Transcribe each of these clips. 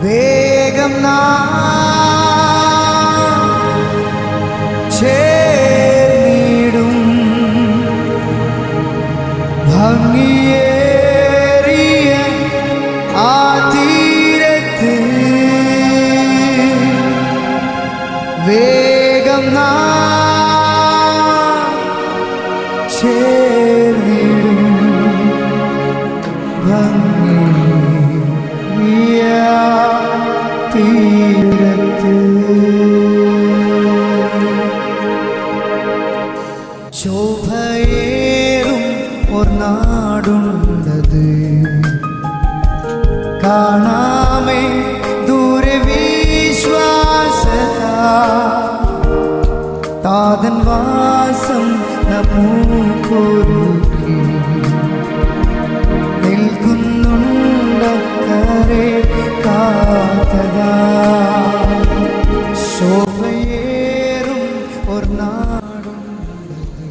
വേഗം ചേർന്നിടും ഭംഗിയേറിയ ആ തീരത്ത് വേഗം ചേർന്നിടും ഭംഗിയ തീരത്ത്. ശോഭയേറും ഒന്നാടുണ്ടത് കാണാമേ ദൂരെ വിശ്വാസത താതൻ വാസം നമുക്കൊരുക്കി നിൽക്കുന്നുണ്ടക്കരെ കാത്തതാ. ശോഭയേറും ഒന്നാടുണ്ടത്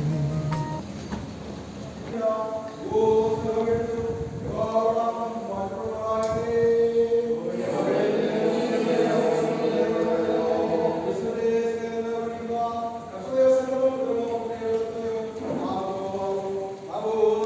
Amen.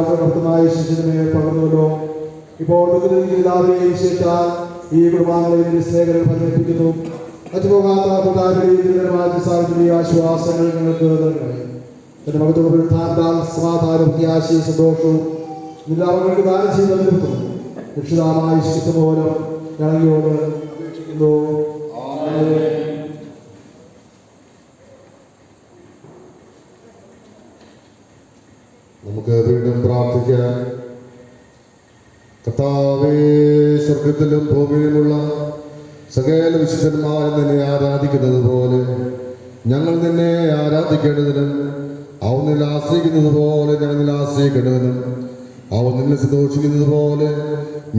വാർത്ത നടത്തുന്നതായ ശിശുവിനെ പകർന്നുവല്ലോ. ഇപ്പോൾ എല്ലാവരെയും ശേഷിച്ചാൽ ഈ കുർബാനകളെ സ്നേഹങ്ങൾ ഫലിപ്പിക്കുന്നു. മറ്റുപോകാത്ത സാഹചര്യ ആശ്വാസങ്ങൾ ഞങ്ങൾക്ക് നൽകണമേ. എന്റെ മകത്തോട് ധാരണ സമാധാനം പ്രത്യാശയും സന്തോഷവും എല്ലാവർക്കും ദാനം ചെയ്ത് നിർത്തുന്നു. രക്ഷിതാമായ ശിശു മൂലം ഞങ്ങളോട് അപേക്ഷിക്കുന്നു. നമുക്ക് വീണ്ടും പ്രാർത്ഥിക്കാം. കർത്താവേ, സ്വർഗത്തിലും ഭൂമിയിലുമുള്ള സകല വിശുദ്ധന്മാർ നിന്നെ ആരാധിക്കുന്നത് പോലെ ഞങ്ങൾ നിന്നെ ആരാധിക്കേണ്ടതിനും അവൻ നിന്നെ ആശ്രയിക്കുന്നത് പോലെ ഞങ്ങൾ നിന്നെ ആശ്രയിക്കേണ്ടതിനും അവൻ നിന്നെ സന്തോഷിക്കുന്നത് പോലെ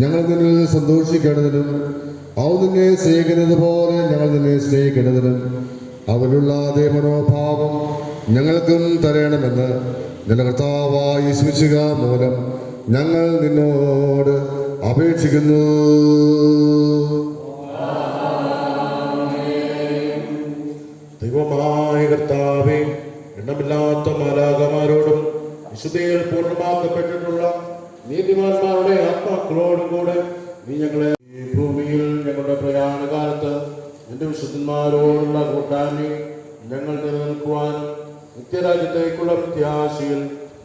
ഞങ്ങൾ നിന്നിൽ സന്തോഷിക്കേണ്ടതിനും അവൻ നിന്നെ സ്നേഹിക്കുന്നത് പോലെ ഞങ്ങൾ നിന്നെ സ്നേഹിക്കേണ്ടതിനും അവനുള്ള അതേ മനോഭാവം ഞങ്ങൾക്കും തരണമെന്ന് നിന്റെ കർത്താവായ യേശുമിശിഹ മൂലം ഞങ്ങൾ നിന്നോട് അപേക്ഷിക്കുന്നു. ദൈവമായ കർത്താവേ, എണ്ണമില്ലാത്ത മാലാഖമാരോടും വിശുദ്ധിയിൽ പൂർണ്ണമാക്കപ്പെട്ടിട്ടുള്ള നീതിമാന്മാരുടെ ആത്മാക്കളോടും കൂടെ നീ ഞങ്ങളെ ഈ ഭൂമിയിൽ ഞങ്ങളുടെ പ്രയാണകാലത്ത് നിന്റെ വിശുദ്ധന്മാരോടുള്ള കൂട്ടായ്മ ഞങ്ങൾ നിലനിൽക്കുവാനും നിത്യരാജ്യത്തേക്കുള്ള പ്രത്യാശയിൽ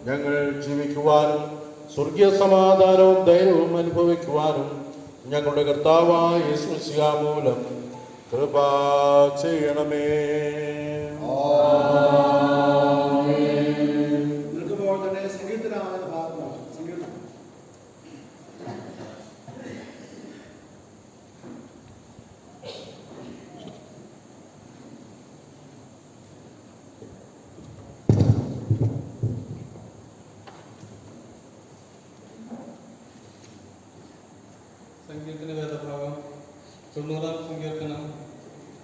ഞങ്ങൾ ജീവിക്കുവാനും സ്വർഗീയ സമാധാനവും ധൈര്യവും അനുഭവിക്കുവാനും ഞങ്ങളുടെ കർത്താവായ യേശുമിശിഹ മൂലം കൃപ ചെയ്യണമേ. സങ്കീർത്തന വേദഭാഗം 90-ാം സങ്കീർത്തനം.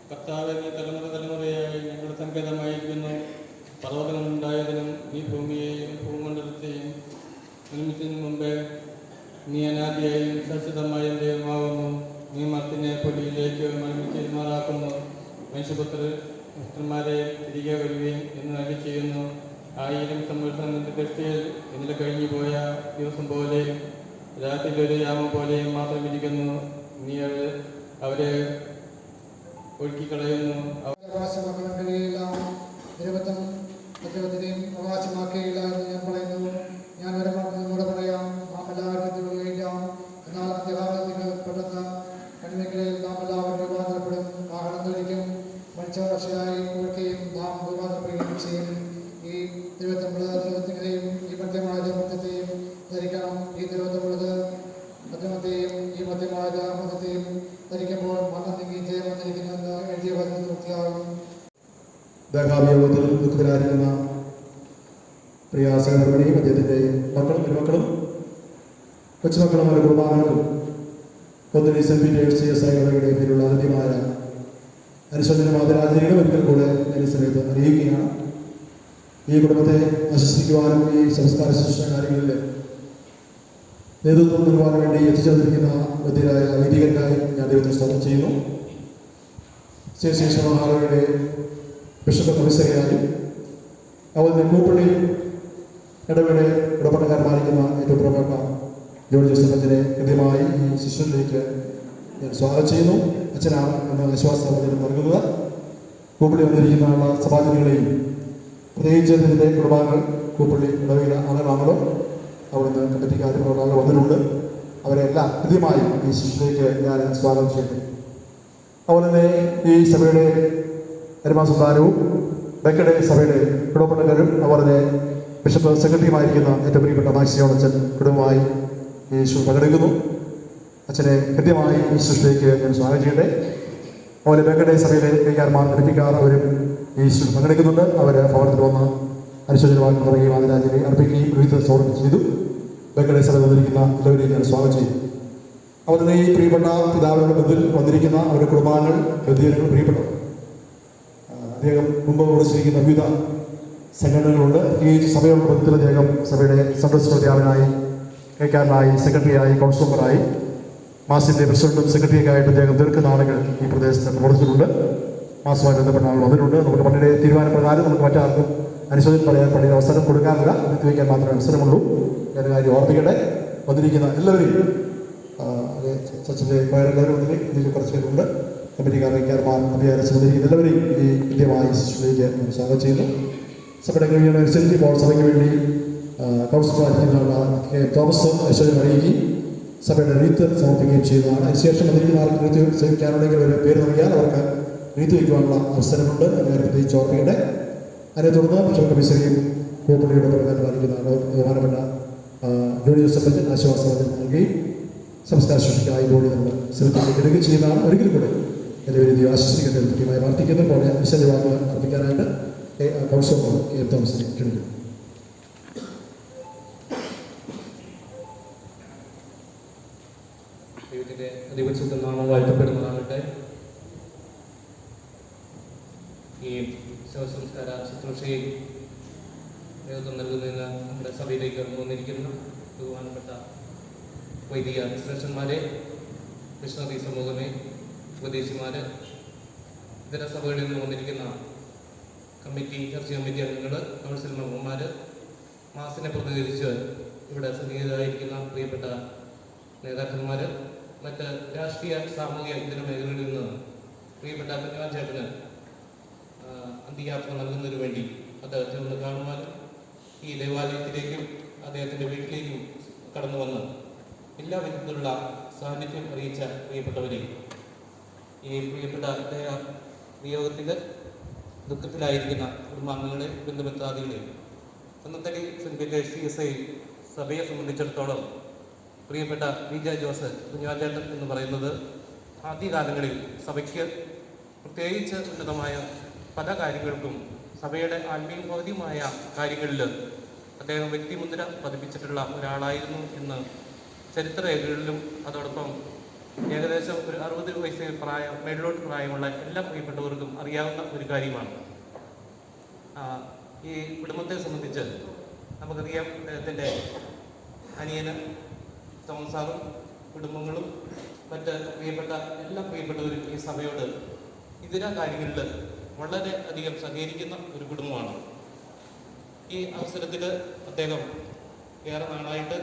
കർത്താവേ, നീ തലമുറ തലമുറയായി ഞങ്ങളുടെ സങ്കേതമായിരിക്കുന്നു. പർവ്വതങ്ങളുണ്ടായതിനും നീ ഭൂമിയെയും ഭൂമണ്ഡലത്തെയും നിർമ്മിച്ചതിനു മുമ്പേ നീ അനാദിയായും ശാശ്വതമായും ദൈവമാകുന്നു. നീ മർത്തിനെ പൊടിയിലേക്ക് മരമിച്ചമാറാക്കുന്നു. മനുഷ്യപുത്രന്മാരെ തിരികെ വരുകയും എന്ന് അരുളി ചെയ്യുന്നു. 1000 സംവത്സരങ്ങളുടെ ദൃഷ്ടിയിൽ ഇന്നലെ കഴിഞ്ഞു പോയ ദിവസം പോലെയും രാത്രിയിലൊരു യാമം പോലെയും മാത്രം ഇരിക്കുന്നു. നീ അവരെ ഒഴുക്കിക്കളയുന്നു. അവകാശമാക്കാൻ കഴിയില്ല, നിരവധം മറ്റവത്തിനെയും അവകാശമാക്കുകയില്ല എന്ന് ഞാൻ പറയുന്നു. ഞാൻ നിന്നോട് പറയാം, നാം എല്ലാവരും കഴിക്കാം. എന്നാൽ അന്ത്യകാലത്തിൽ പെട്ടെന്ന കണിമേഖലയിൽ നാം എല്ലാവരും രൂപാന്തരപ്പെടും. കാഹളം ധരിക്കും, മനുഷ്യഭാഷയായി ഒഴുക്കുകയും നാം രൂപാന്തരപ്പെടുകയും ചെയ്യും. ഈ ദൈവത്തിനെയും ഈ മധ്യമായ മധ്യത്തെയും ധരിക്കണം. ഈ ദൈവത്തിനുള്ളത് മധ്യമത്തെയും ഈ മധ്യമായ മധ്യത്തെയും ധരിക്കുമ്പോൾ മണ്ണം നീങ്ങി ജയം വന്നിരിക്കുന്നുവെന്ന് എഴുതിയ വചനം പൂർത്തിയാകും. ദേഹാഭിയോഗത്തിൽ ദുഃഖിതരായിരിക്കുന്ന പ്രിയ സഹോദരനെയും അദ്ദേഹത്തിൻ്റെ മക്കളും പെരുമക്കളും കൊച്ചുമക്കളും അവരുടെ കുടുംബാംഗങ്ങൾക്കും ഒത്തിരി CSIകളുടെ പേരിലുള്ള ആദ്യമായ അനുശോചനം ആദരാഞ്ജലികളും ഒരിക്കൽ കൂടെ ഞാൻ ഈ സമയത്ത് അറിയിക്കുകയാണ്. ഈ കുടുംബത്തെ ആശ്വസിക്കുവാനും ഈ സംസ്കാര ശുശ്രൂഷ കാര്യങ്ങളിൽ നേതൃത്വം നൽകുവാൻ വേണ്ടി എത്തിച്ചേർന്നിരിക്കുന്ന ബുദ്ധിരായ വൈദികർക്കായി ഞാൻ ദൈവത്തെ സ്തോത്രം ചെയ്യുന്നു. CSI മഹാളുടെ ബിഷപ്പ് കമ്മീസറിയായും അതുപോലെ കൂപ്പള്ളി ഇടവേള ഇടപെടൽക്കാരനായിരിക്കുന്ന ഏറ്റവും പ്രമുഖ ജോർജ് ജോസഫ് അച്ഛനെ കൃത്യമായി ഈ ശിശുവിലേക്ക് ഞാൻ സ്വാഗതം ചെയ്യുന്നു. അച്ഛനാണ് എന്ന വിശ്വാസത്തിന് നൽകുന്നത്. കൂപ്പള്ളി വന്നിരിക്കുന്ന സഭാജനങ്ങളെയും പ്രത്യേകിച്ച് ഇതിൻ്റെ കുടുംബാംഗങ്ങൾ കൂപ്പള്ളി ഇടവേള അംഗങ്ങളാണല്ലോ അവിടുന്ന് കമ്മിറ്റിക്കാരും ആളുകൾ വന്നിട്ടുണ്ട്. അവരെല്ലാം കൃത്യമായി ഈ ശിശുവിലേക്ക് ഞാൻ സ്വാഗതം ചെയ്യുന്നു. അതുപോലെ തന്നെ ഈ സഭയുടെ ധർമാസന്ധാനവും ബക്കയുടെ സഭയുടെ കുടുംബക്കാരും അതുപോലെ തന്നെ ബിഷപ്പ് സെക്രട്ടറിയുമായിരിക്കുന്ന ഏറ്റവും പ്രിയപ്പെട്ട മാക്സിയോണച്ചൻ കുടുംബമായി ഈ ശുശ്രൂഷ പങ്കെടുക്കുന്നു. അച്ഛനെ കൃത്യമായി ഈ ശുശ്രൂഷയിലേക്ക് ഞാൻ സ്വാഗതം ചെയ്യട്ടെ. അതുപോലെ ബക്കയുടെ സഭയിലെ കൈകാരന്മാർ കമ്മിറ്റിക്കാർ അവരും ഈ ശുശ്രൂഷ പങ്കെടുക്കുന്നുണ്ട്. അവർ ഭവനത്തിൽ വന്ന് അനുശോചനവാദം പറയുകയും ആദരാഞ്ജലി അർപ്പിക്കുകയും വിവിധ സ്വാഗതം ചെയ്തു. ബക്കയുടെ സഭ വന്നിരിക്കുന്ന എല്ലാവരെയും ഞാൻ സ്വാഗതം ചെയ്തു. അതുപോലെ തന്നെ ഈ പ്രിയപ്പെട്ട പിതാവിനുള്ള ബന്ധുവിൽ വന്നിരിക്കുന്ന അവരുടെ കുടുംബാംഗങ്ങൾ ബന്ധുജനങ്ങൾ പ്രിയപ്പെട്ടു. അദ്ദേഹം മുമ്പ് ഓടിച്ചിരിക്കുന്ന വിവിധ സംഘടനകളുണ്ട്. ഈ സഭയോട് ബന്ധത്തിൽ അദ്ദേഹം സഭയുടെ സംരക്ഷണായി കൈക്കാരനായി സെക്രട്ടറിയായി കൗൺസിൽ മെമ്പറായി മാസിൻ്റെ പ്രസിഡന്റും സെക്രട്ടറിയൊക്കെയായിട്ട് അദ്ദേഹം ദീർഘനാളുകൾ ഈ പ്രദേശത്ത് പ്രവർത്തിച്ചിട്ടുണ്ട്. മാസവുമായി ബന്ധപ്പെട്ട ആൾ വന്നിട്ടുണ്ട്. നമുക്ക് പള്ളിയുടെ തീരുമാനപ്രകാരം നമുക്ക് മറ്റാർക്കും അനുശോചനം പറയാൻ പള്ളിയുടെ അവസരം കൊടുക്കാറില്ല. നിർത്തിവെക്കാൻ മാത്രമേ അവസരമുള്ളൂ. ഞാൻ കാര്യം ഓർമ്മിക്കട്ടെ. വന്നിരിക്കുന്ന എല്ലാവരെയും ചർച്ചിൻ്റെ എല്ലാവരും ഇതിൽ കുറച്ച് പേരുണ്ട്. കമ്മിറ്റിക്കാർ, അഭിയാരച്ച് വന്നിരിക്കുന്ന എല്ലാവരെയും ഈ കൃത്യമായ ശിശുവിലേക്ക് സ്വാഗതം ചെയ്യുന്നു. സഭയുടെ അനുസരിച്ച് ഇപ്പോൾ സഭയ്ക്ക് വേണ്ടി കൗൺസിൽ പാലിക്കുന്ന തോമസ് ഐശ്വര്യം അറിയിക്കുകയും സഭയുടെ റീത്ത് സമർപ്പിക്കുകയും ചെയ്യുന്നതാണ്. അതിനുശേഷം വന്നിരിക്കുന്ന ആർക്ക് റീത്ത് സേവിക്കാനുണ്ടെങ്കിൽ ഒരു പേര് നൽകിയാൽ അവർക്ക് റീത്ത് വയ്ക്കുവാനുള്ള അവസരമുണ്ട്. അങ്ങനെ പ്രത്യേകിച്ച് ഓർമ്മയുടെ. അതിനെ തുടർന്ന് ബിഷപ്പ് കമ്മീഷനെയും കൂപ്പള്ളിയുടെ പ്രധാനം പാലിക്കുന്ന ബഹുമാനപ്പെട്ട ജോണി ജോസഫ് അച്ഛൻ ആശ്വാസവചനം നൽകുകയും സംസ്കാര ശുശ്രൂഷയ്ക്കായി ബോഡി നമ്മൾ ശ്രമിക്കുകയും എടുക്കുകയും ചെയ്യുന്നതാണ്. ഒരിക്കലും കൂടെ എല്ലാവരും ആശ്വസിക്കട്ടെ കൃത്യമായി പ്രാർത്ഥിക്കുന്നു. പോലെ വിശദവാക്കുകൾ അർപ്പിക്കാനായിട്ട് കൗൺസിൽ കെ തോമസിനെ ക്ഷണിക്കുന്നു. ദൈവത്തിൻ്റെ അതിപരിശുദ്ധ നാമം വാഴ്ത്തപ്പെടുന്നതാകട്ടെ. ഈ ശവസംസ്കാര ശുശ്രൂഷയിൽ നേതൃത്വം നൽകുന്നതിന് നമ്മുടെ സഭയിലേക്ക് വന്നിരിക്കുന്ന ബഹുമാനപ്പെട്ട വൈദിക ശ്രേഷ്ഠന്മാരെ, മിഷണറി സമൂഹമേ, ഉപദേശിമാർ, ഇതര സഭകളിൽ നിന്ന് വന്നിരിക്കുന്ന കമ്മിറ്റി, ചർച്ച് കമ്മിറ്റി അംഗങ്ങൾ, കൗൺസിൽ മെമ്പർമാർ, മാസിനെ പ്രതിനിധീകരിച്ച് ഇവിടെ സന്നിഹിതരായിരിക്കുന്ന പ്രിയപ്പെട്ട നേതാക്കന്മാർ, മറ്റ് രാഷ്ട്രീയ സാമൂഹിക ഇതര മേഖലകളിൽ നിന്ന് പ്രിയപ്പെട്ട കുഞ്ഞാച്ചേട്ടന് അന്ത്യയാത്ര നൽകുന്നതിന് വേണ്ടി അദ്ദേഹത്തെ ഒന്ന് കാണുവാനും ഈ ദേവാലയത്തിലേക്കും അദ്ദേഹത്തിൻ്റെ വീട്ടിലേക്കും കടന്നു വന്ന് എല്ലാ വിധത്തിലുള്ള സാന്നിധ്യം അറിയിച്ച പ്രിയപ്പെട്ടവരെ, ഈ പ്രിയപ്പെട്ട വിയോഗത്തിൽ ദുഃഖത്തിലായിരിക്കുന്ന കുടുംബാംഗങ്ങളെ, ബന്ധുമിത്രാദികളെ, കുന്നത്തടി സെൻറ്റ് പീറ്റേഴ്സ് CSI സഭയെ സംബന്ധിച്ചിടത്തോളം പ്രിയപ്പെട്ട വിജ ജോസ് കുഞ്ഞാച്ചേട്ടൻ എന്ന് പറയുന്നത് ആദ്യകാലങ്ങളിൽ സഭയ്ക്ക് പ്രത്യേകിച്ച് ഉന്നതമായ പല കാര്യങ്ങൾക്കും സഭയുടെ ആത്മീയ ഭൗതികമായ കാര്യങ്ങളിൽ അദ്ദേഹം വ്യക്തിമുദ്ര പതിപ്പിച്ചിട്ടുള്ള ഒരാളായിരുന്നു എന്ന് ചരിത്രരേഖകളിലും അതോടൊപ്പം ഏകദേശം ഒരു 60 വയസ്സിൽ മേളിലോട്ട് പ്രായമുള്ള എല്ലാ പ്രിയപ്പെട്ടവർക്കും അറിയാവുന്ന ഒരു കാര്യമാണ്. ഈ കുടുംബത്തെ സംബന്ധിച്ച് നമുക്കറിയാം, അദ്ദേഹത്തിൻ്റെ അനിയന് സംസാറും കുടുംബങ്ങളും മറ്റ് പ്രിയപ്പെട്ട എല്ലാ പ്രിയപ്പെട്ടവരും ഈ സഭയോട് ഇതര കാര്യങ്ങളിൽ വളരെ അധികം സഹകരിക്കുന്ന ഒരു കുടുംബമാണ്. ഈ അവസരത്തിൽ അദ്ദേഹം ഏറെ നാളായിട്ട്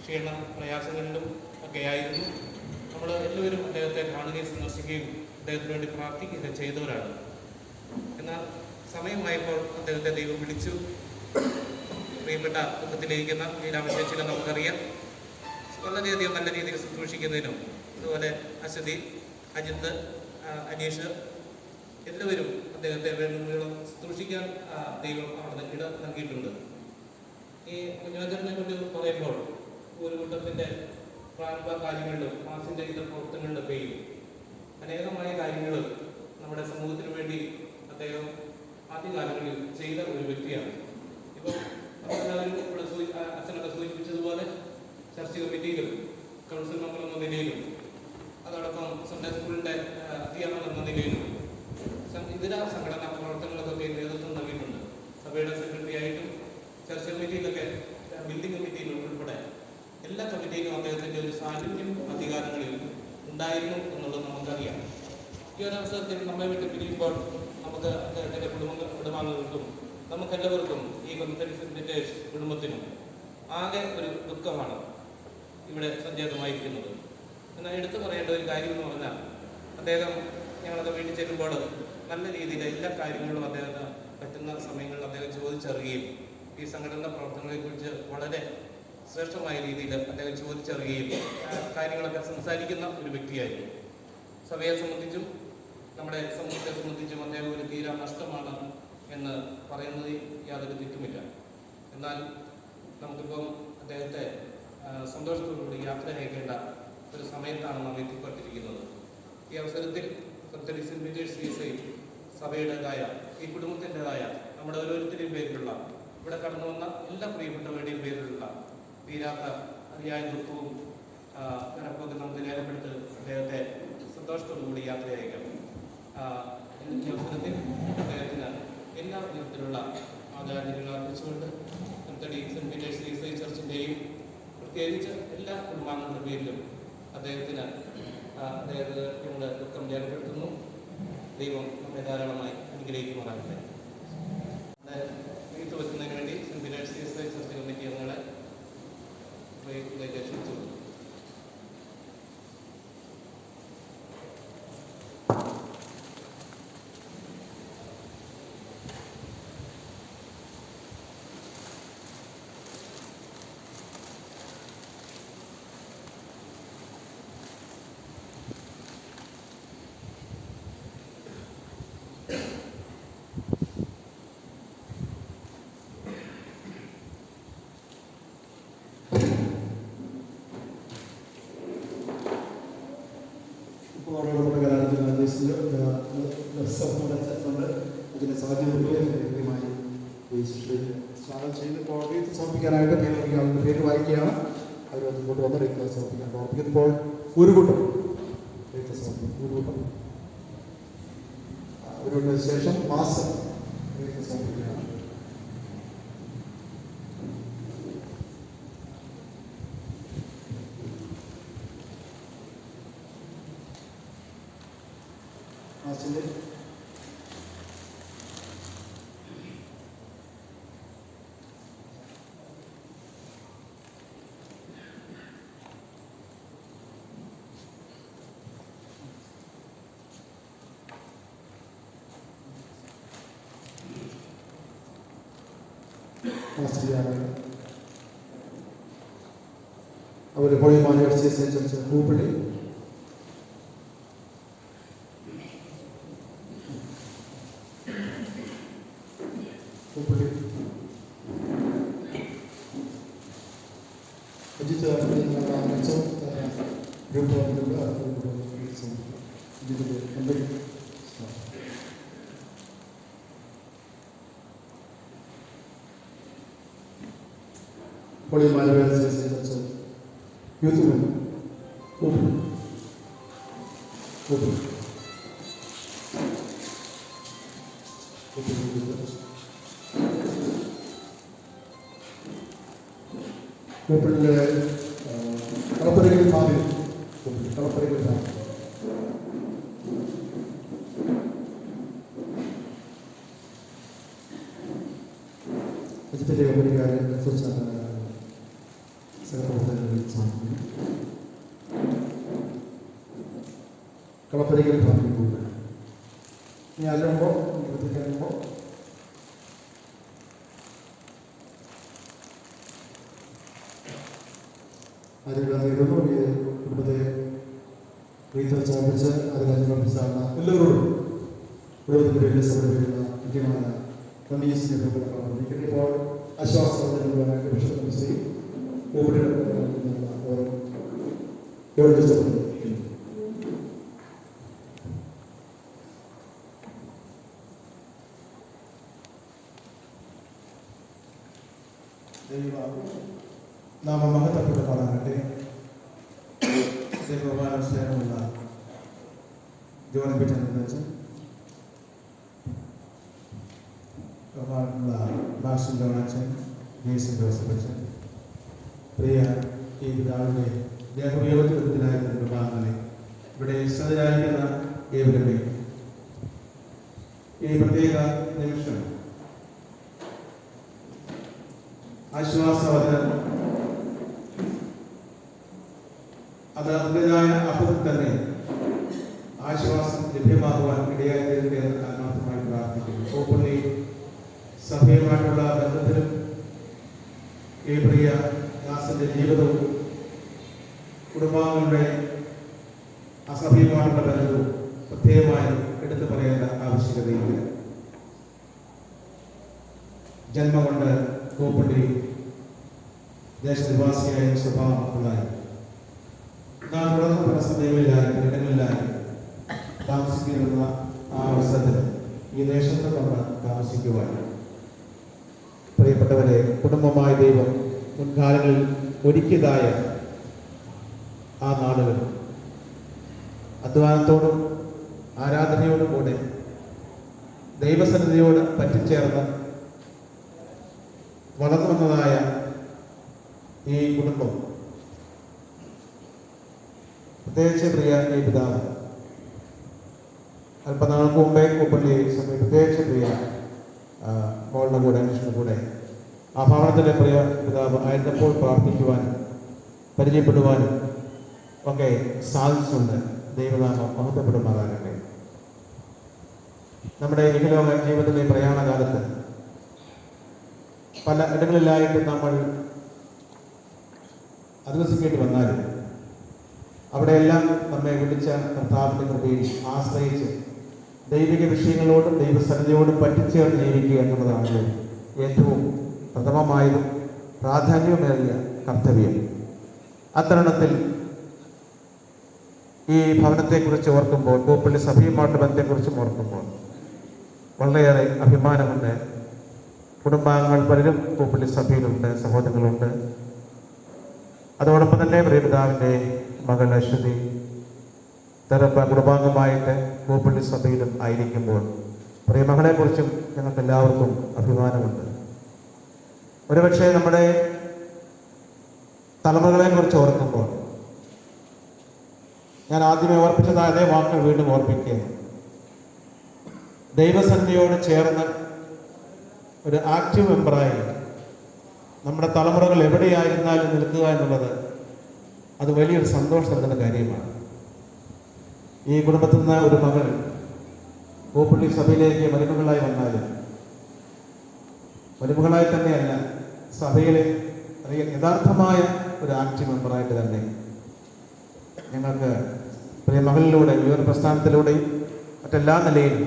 ക്ഷീണ പ്രയാസങ്ങളിലും ഒക്കെ ആയിരുന്നു. നമ്മൾ എല്ലാവരും അദ്ദേഹത്തെ കാണുകയും സന്ദർശിക്കുകയും അദ്ദേഹത്തിന് വേണ്ടി പ്രാർത്ഥിക്കുകയൊക്കെ ചെയ്തവരാണ്. എന്നാൽ സമയമായപ്പോൾ അദ്ദേഹത്തെ ദൈവം വിളിച്ചു. പ്രിയപ്പെട്ട ദുഃഖത്തിലിരിക്കുന്ന ഈ രാമശേഷിനെ നമുക്കറിയാം, വളരെയധികം നല്ല രീതിയിൽ ശുശ്രൂഷിക്കുന്നതിനും അതുപോലെ അശ്വതി, അജിത്ത്, അനീഷ് എല്ലാവരും അദ്ദേഹത്തെ വേണ്ടുന്ന ശുശ്രൂഷിക്കാൻ ദൈവം അവിടെ ഇട നൽകിയിട്ടുണ്ട്. ഈ കുഞ്ഞാച്ചനെ കൊണ്ട് പറയുമ്പോൾ ഒരു കൂട്ടത്തിൻ്റെ പ്രാരംഭ കാര്യങ്ങളിലും മാസിൻ്റെ ഇതര പ്രവർത്തനങ്ങളിലൊക്കെയും അനേകമായ കാര്യങ്ങൾ നമ്മുടെ സമൂഹത്തിന് വേണ്ടി അദ്ദേഹം ആദ്യകാലങ്ങളിൽ ചെയ്ത ഒരു വ്യക്തിയാണ്. ഇപ്പം നമ്മളെല്ലാവരും ഇവിടെ അച്ഛനൊക്കെ സൂചിപ്പിച്ചതുപോലെ ചർച്ച് കമ്മിറ്റിയിലും കൗൺസിൽ മെമ്പർ എന്ന നിലയിലും അതോടൊപ്പം സൺഡേ സ്കൂളിൻ്റെ അധ്യാപകൻ എന്ന നിലയിലും ഇതര സംഘടനാ പ്രവർത്തനങ്ങൾക്കൊക്കെ നേതൃത്വം നൽകിയിട്ടുണ്ട്. സഭയുടെ സെക്രട്ടറി ആയിട്ടും ചർച്ച് കമ്മിറ്റിയിലൊക്കെ, ബിൽഡിംഗ് കമ്മിറ്റിയിലും ഉൾപ്പെടെ എല്ലാ കമ്മിറ്റിയിലും അദ്ദേഹത്തിൻ്റെ ഒരു സാന്നിധ്യം അധികാരങ്ങളിൽ ഉണ്ടായിരുന്നു എന്നുള്ളത് നമുക്കറിയാം. ഈ ഒരു അവസരത്തിൽ നമ്മെ വിട്ട് പിരിയുമ്പോൾ നമുക്ക് അദ്ദേഹത്തിൻ്റെ കുടുംബാംഗങ്ങൾക്കും നമുക്കെല്ലാവർക്കും ഈ കുന്നത്തടി സെൻറ്റ് പീറ്റേഴ്സ് കുടുംബത്തിനും ആകെ ഒരു ദുഃഖമാണ് ഇവിടെ സഞ്ജാതമായിരിക്കുന്നത്. എന്നാൽ എടുത്തു പറയേണ്ട ഒരു കാര്യം എന്ന് പറഞ്ഞാൽ, അദ്ദേഹം ഞങ്ങളൊക്കെ വീട്ടിൽ ചെല്ലുമ്പോൾ നല്ല രീതിയിൽ എല്ലാ കാര്യങ്ങളും അദ്ദേഹത്തിന് പറ്റുന്ന സമയങ്ങളിൽ അദ്ദേഹം ചോദിച്ചറിയുകയും ഈ സംഘടനാ പ്രവർത്തനങ്ങളെക്കുറിച്ച് വളരെ ശ്രേഷ്ഠമായ രീതിയിൽ അദ്ദേഹം ചോദിച്ചറിയുകയും കാര്യങ്ങളൊക്കെ സംസാരിക്കുന്ന ഒരു വ്യക്തിയായിരുന്നു. സഭയെ സംബന്ധിച്ചും നമ്മുടെ സമൂഹത്തെ സംബന്ധിച്ചും അദ്ദേഹം ഒരു തീരാ നഷ്ടമാണ് എന്ന് പറയുന്നതിൽ യാതൊരു തെറ്റുമില്ല. എന്നാൽ നമുക്കിപ്പം അദ്ദേഹത്തെ സന്തോഷത്തോടുകൂടി യാത്ര അയക്കേണ്ട ഒരു സമയത്താണ് നാം എത്തിപ്പെട്ടിരിക്കുന്നത്. ഈ അവസരത്തിൽ കുന്നത്തടി സെൻറ്റ് പീറ്റേഴ്സ് CSI സഭയുടേതായ, ഈ കുടുംബത്തിൻ്റെതായ, നമ്മുടെ ഓരോരുത്തരുടെയും പേരിലുള്ള, ഇവിടെ കടന്നു വന്ന എല്ലാ പ്രിയപ്പെട്ടവരുടെയും പേരിലുള്ള തീരാത്ത അതിയായ ദുഃഖവും കണക്കൊക്കെ നമുക്ക് രേഖപ്പെടുത്തി അദ്ദേഹത്തെ സന്തോഷത്തോടുകൂടി യാത്ര അയക്കാം. ഈ അവസരത്തിൽ അദ്ദേഹത്തിന് എല്ലാ വിധത്തിലുള്ള ആദരാഞ്ജലികൾ അർപ്പിച്ചുകൊണ്ട് കുന്നത്തടി സെൻറ്റ് പീറ്റേഴ്സ് CSI ചർച്ചിൻ്റെയും പ്രത്യേകിച്ച് എല്ലാ കുടുംബാംഗങ്ങളുടെ പേരിലും അദ്ദേഹത്തിന് ഞങ്ങളുടെ ദുഃഖം രേഖപ്പെടുത്തുന്നു. ദൈവം നമ്മെ ധാരാളമായി അനുഗ്രഹിക്കുമാറാകട്ടെ. വീട്ടു വെക്കുന്നതിന് വേണ്ടി Saint Peter's CSI church committee അംഗങ്ങളെ അതിൻ്റെ സാധ്യതയുമായി സ്വാഗതം ചെയ്ത് കോടതിയിൽ സമർപ്പിക്കാനായിട്ട് പേര് വായിക്കുകയാണ്. അവർ മുന്നോട്ട് വന്ന് റീത്ത് സമർപ്പിക്കാൻ പ്രവർത്തിക്കുമ്പോൾ ഒരു കൂട്ടം റീത്ത് സമർപ്പിക്കും. ഒരു കൂട്ടം അവരുടെ ശേഷം മാസം റീത്ത് സമർപ്പിക്കുകയാണ്. മാസിൻ്റെ അവർ ഹോളി മാനേഴ്സ് Church Poopally Holy Mother of Jesus, youth room, open. കളപ്പുരയിൽ ഭാവി കളപ്പുരയിൽ ഭാവി ഇതിൻ്റെ ഉപരികാരെ കുറിച്ചാണ് കളപ്പുരയിൽ ഭാവി കൂടുതൽ ഇനി അല്ലുമ്പോൾ കയറുമ്പോൾ അതിനുള്ള കുടുംബത്തെ റീത്ത് സമർപ്പിച്ച് അതിനനുസരിച്ചാണ് എല്ലാവരോടും കുടുംബത്തിൻ്റെ പേരിൽ സമർപ്പിക്കുന്ന മുഖ്യമായ കമ്മീഷൻ്റെ ഇപ്പോൾ ആശ്വാസമായിട്ട് വിഷയത്തിൽ നാമ മഹത്വപ്പെടുമാറാകട്ടെ. ദൈവമാനുഷ്ഠാനമുള്ള ജോണിപ്പിച്ചൻ മാർഷൻ ജോണാച്ചൻ, ജേസൺ ജോസഫ് അച്ഛൻ, പ്രിയ ഈ പിതാവിൻ്റെ ദേഹവിയോഗത്തിലായിരുന്ന കുടുംബാംഗങ്ങളെ, ഇവിടെ സദരായിരിക്കുന്ന ഏവരുമേ, ഈ പ്രത്യേക നിമിഷം ആശ്വാസവചനം അത് അതിൻ്റെതായ അർത്ഥത്തിൽ തന്നെ ആശ്വാസം ലഭ്യമാകുവാൻ ഇടയായിത്തീരട്ടെ എന്ന് ആത്മാർത്ഥമായി പ്രാർത്ഥിക്കുന്നു. ഓപ്പണി സഭയുമായിട്ടുള്ള ബന്ധത്തിലും ഈ പ്രിയ ദാസന്റെ ജീവിതവും കുടുംബാംഗങ്ങളുടെ അസഭ്യമായിട്ടുള്ള ബന്ധവും പ്രത്യേകമായി എടുത്തു പറയേണ്ട ആവശ്യകതയില്ല. ജന്മം കൊണ്ട് കോപ്പള്ളി ദേശനിവാസിയായ സ്വഭാവമുള്ളതായി നാം തുടർന്ന് പല സമയങ്ങളിലായി ഇടങ്ങളിലായി താമസിക്കുന്ന ആ അവസരത്തിൽ ഈ ദേശത്ത് നമ്മൾ താമസിക്കുവാൻ പ്രിയപ്പെട്ടവരെ, കുടുംബമായ ദൈവം മുൻകാലങ്ങളിൽ ഒരുക്കിയതായ ആ നാടുകൾ അധ്വാനത്തോടും ആരാധനയോടും കൂടെ ദൈവസന്നിധിയോട് പറ്റിച്ചേർന്ന് വളർന്നു വന്നതായ ഈ കുടുംബം, പ്രത്യേകിച്ച് പ്രിയ ഈ പിതാവ് അല്പനാൾക്ക് മുമ്പേ കൂപ്പള്ളി സമയം പ്രത്യേകിച്ച് പ്രിയ മോളുടെ കൂടെ അന്വേഷണ കൂടെ ആ ഭവനത്തിലെ പ്രിയ പിതാവ് ആയിരുന്നപ്പോൾ പ്രാർത്ഥിക്കുവാനും പരിചയപ്പെടുവാനും ഒക്കെ സാധിച്ചുകൊണ്ട് ദൈവനാമം മഹത്വപ്പെടുമാറാകട്ടെ. നമ്മുടെ ഇഹലോക ജീവിതത്തിലെ പ്രയാണകാലത്ത് പല ഇടങ്ങളിലായിട്ട് നമ്മൾ അധിവസിക്കേണ്ടി വന്നാലും അവിടെയെല്ലാം നമ്മെ വിളിച്ച കർത്താവിൻ്റെ കൃപയിൽ ആശ്രയിച്ച് ദൈവിക വിഷയങ്ങളോടും ദൈവസന്നിധിയോടും പറ്റിച്ചേർന്ന് ജീവിക്കുക എന്നുള്ളതാണ് ഏറ്റവും പ്രഥമമായതും പ്രാധാന്യമേറിയ കർത്തവ്യം. അത്തരുണത്തിൽ ഈ ഭവനത്തെക്കുറിച്ച് ഓർക്കുമ്പോൾ, പൂപ്പള്ളി സഭയുമായിട്ട് ബന്ധത്തെക്കുറിച്ചും ഓർക്കുമ്പോൾ വളരെയേറെ അഭിമാനമുണ്ട്. കുടുംബാംഗങ്ങൾ പലരും പൂപ്പള്ളി സഭയിലുണ്ട്, സഹോദരങ്ങളുണ്ട്. അതോടൊപ്പം തന്നെ പ്രിയപിതാവിൻ്റെ മകൾ അശ്വതി കുടുംബാംഗമായിട്ട് പൂപ്പള്ളി സഭയിലും ആയിരിക്കുമ്പോൾ പ്രിയമകളെക്കുറിച്ചും ഞങ്ങൾക്ക് എല്ലാവർക്കും അഭിമാനമുണ്ട്. ഒരുപക്ഷെ നമ്മുടെ തലമുറകളെക്കുറിച്ച് ഓർക്കുമ്പോൾ ഞാൻ ആദ്യമേ ഓർപ്പിച്ചത് അതേ വാക്കുകൾ വീണ്ടും ഓർപ്പിക്കുകയാണ്. ദൈവസന്നിധിയോട് ചേർന്ന് ഒരു ആക്റ്റീവ് മെമ്പറായി നമ്മുടെ തലമുറകൾ എവിടെയായിരുന്നാലും നിൽക്കുക എന്നുള്ളത് അത് വലിയൊരു സന്തോഷം നൽകുന്ന കാര്യമാണ്. ഈ കുടുംബത്തിൽ നിന്ന് ഒരു മകൾ പൂപ്പള്ളി സഭയിലേക്ക് മരുമകളായി വന്നാലും മരുമകളായി തന്നെയല്ല, സഭയിലെ യഥാർത്ഥമായ ഒരു ആക്റ്റീവ് മെമ്പറായിട്ട് തന്നെ ഞങ്ങൾക്ക് പ്രിയ മകളിലൂടെ ഈ ഒരു പ്രസ്ഥാനത്തിലൂടെയും മറ്റെല്ലാ നിലയിലും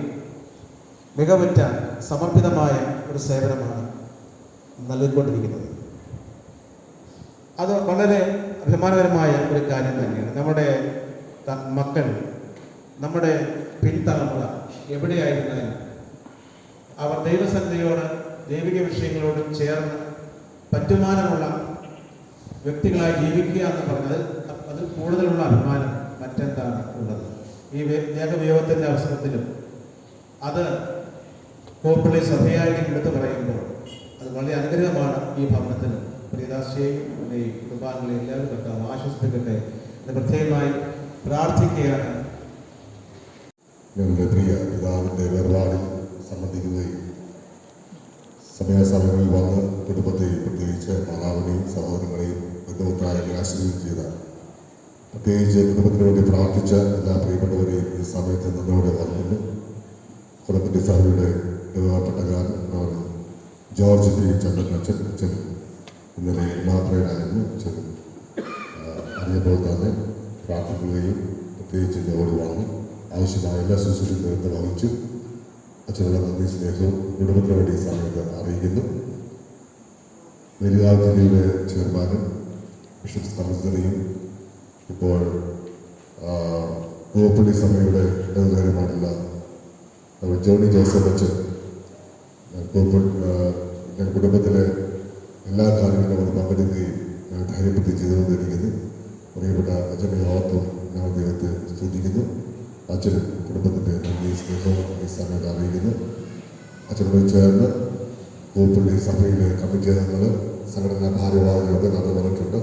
മികവുറ്റ സമർപ്പിതമായ ഒരു സേവനമാണ് നൽകിക്കൊണ്ടിരിക്കുന്നത്. അത് വളരെ അഭിമാനകരമായ ഒരു കാര്യം തന്നെയാണ്. നമ്മുടെ മക്കൾ, നമ്മുടെ പിൻതലമുറ എവിടെയായിരുന്നാലും അവർ ദൈവസന്നിധിയോട്, ദൈവിക വിഷയങ്ങളോടും ചേർന്ന് പറ്റുമാനമുള്ള വ്യക്തികളായി ജീവിക്കുക എന്ന് പറഞ്ഞാൽ അതിൽ കൂടുതലുള്ള അഭിമാനം മറ്റെന്താണ് ഉള്ളത്? ഈ ദേഹവിയോഗത്തിൻ്റെ അവസരത്തിലും അത് പൂപ്പള്ളി സഭയായിട്ട് എടുത്ത് പറയുമ്പോൾ അത് വളരെ അനുഗ്രഹമാണ്. ഈ ഭവനത്തിന് പ്രിയദാസിയെയും ഈ കുടുംബാംഗങ്ങളെ എല്ലാവരും കർത്താവ് ആശ്വസിപ്പിക്കട്ടെ എന്ന് പ്രത്യേകമായി പ്രാർത്ഥിക്കുകയാണ്. ഞങ്ങളുടെ പ്രിയ പിതാവിൻ്റെ വേർപാടിൽ സംബന്ധിക്കുകയും സമയാസമയങ്ങളിൽ വന്ന് കുടുംബത്തെയും പ്രത്യേകിച്ച് മാതാവിനെയും സഹോദരങ്ങളെയും ബന്ധുമിത്രായങ്ങളെ ആശീർവദിക്കുകയും ചെയ്ത, പ്രത്യേകിച്ച് കുടുംബത്തിന് വേണ്ടി പ്രാർത്ഥിച്ച എല്ലാ പ്രിയപ്പെട്ടവരെയും ഈ സമയത്ത് നിന്നോട് ഓർക്കുന്നു. കുടുംബത്തിൻ്റെ സഭയുടെ ഇടപാട്ടക്കാരൻ ജോർജ് പി ചന്ദ്രൻ അച്ഛൻ ഇന്നലെ മാത്രമായിരുന്നു അച്ഛൻ അറിഞ്ഞപ്പോൾ തന്നെ പ്രാർത്ഥിക്കുകയും പ്രത്യേകിച്ച് ഇതോട് വന്ന് ആവശ്യമായ എല്ലാ ശുശ്രൂഷയും നിരന്തരം വഹിച്ചു. അച്ഛനുള്ള നന്ദി സ്നേഹവും കുടുംബത്തിന് വേണ്ടി ഈ സമയത്ത് അറിയിക്കുന്നു. നെല്ലിയാർ ജില്ലയുടെ ചെയർമാനും ബിഷപ്പ് കൗൺസിലറെയും ഇപ്പോൾ പൂപ്പള്ളി സഭയുടെ ഇടവുകാരുമായിട്ടുള്ള ജോണി ജോസഫ് അച്ഛൻ ഞാൻ കുടുംബത്തിലെ എല്ലാ കാര്യങ്ങളിലും അത് പങ്കെടുക്കുകയും ധൈര്യപ്പെടുത്തി ചെയ്തുകൊണ്ടിരിക്കുന്നു. പ്രിയപ്പെട്ട അച്ഛനെ ഓർത്തും ഞാൻ ദൈവത്തെ സ്തുതിക്കുന്നു. അച്ഛനും കുടുംബത്തിൻ്റെ നന്ദി സ്നേഹവും ഈ സമയത്ത് അറിയിക്കുന്നു. അച്ഛനോട് ചേർന്ന് പൂപ്പള്ളി സഭയിലെ കമ്മിറ്റി അംഗങ്ങൾ, സംഘടനാ ഭാരവാഹികളൊക്കെ നടന്നു വന്നിട്ടുണ്ട്.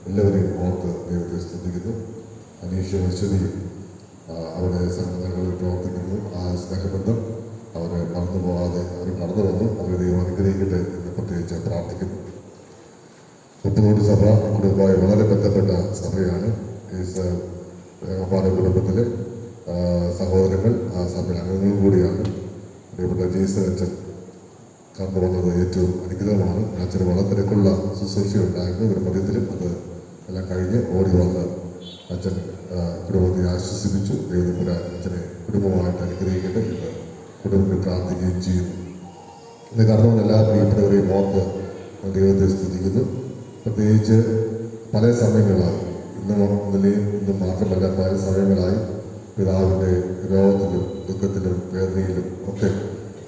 എല്ലാവരെയും ഓർത്ത് ദൈവത്തെ സ്തുതിക്കുന്നു. അനീഷ് അശ്വതിയും അവിടെ സംഘടനകളിൽ പ്രവർത്തിക്കുന്നു. ആ സ്നേഹബന്ധം അവരെ മറന്നു പോകാതെ അവർ കടന്നു വന്നു. അവരെ ദൈവം അനുഗ്രഹിക്കട്ടെ എന്ന് പ്രത്യേകിച്ച് പ്രാർത്ഥിക്കുന്നു. പുത്തുകോട് സഭ കുടുംബമായി വളരെ ബന്ധപ്പെട്ട സഭയാണ്. ഈ പല കുടുംബത്തിലെ സഹോദരങ്ങൾ ആ സഭയിൽ അംഗങ്ങളും കൂടിയാണ്. പ്രിയപ്പെട്ട ജീസൻ അച്ഛൻ കടന്നു വന്നത് ഏറ്റവും അനുഗ്രഹമാണ്. അച്ഛന് വളരെ തിരക്കുള്ള ശുശ്രൂഷയുണ്ടായിരുന്നു. ഒരു മധ്യത്തിലും അത് എല്ലാം കഴിഞ്ഞ് ഓടി വന്ന് അച്ഛൻ കുടുംബത്തെ ആശ്വസിപ്പിച്ചു. ദൈവം അച്ഛനെ കുടുംബമായിട്ട് അനുഗ്രഹിക്കട്ടെ എന്ന് കുടുംബത്തിൽ പ്രാർത്ഥിക്കുകയും ചെയ്യുന്നു. ഇത് കടന്നു എല്ലാ പ്രിയപ്പെട്ടവരെയും ഓർത്ത് ദൈവത്തെ സ്തുതിക്കുന്നു. പ്രത്യേകിച്ച് പല സമയങ്ങളായി, ഇന്നും മാത്രമല്ല പല സമയങ്ങളായി പിതാവിൻ്റെ രോഗത്തിലും ദുഃഖത്തിലും വേദനയിലും ഒക്കെ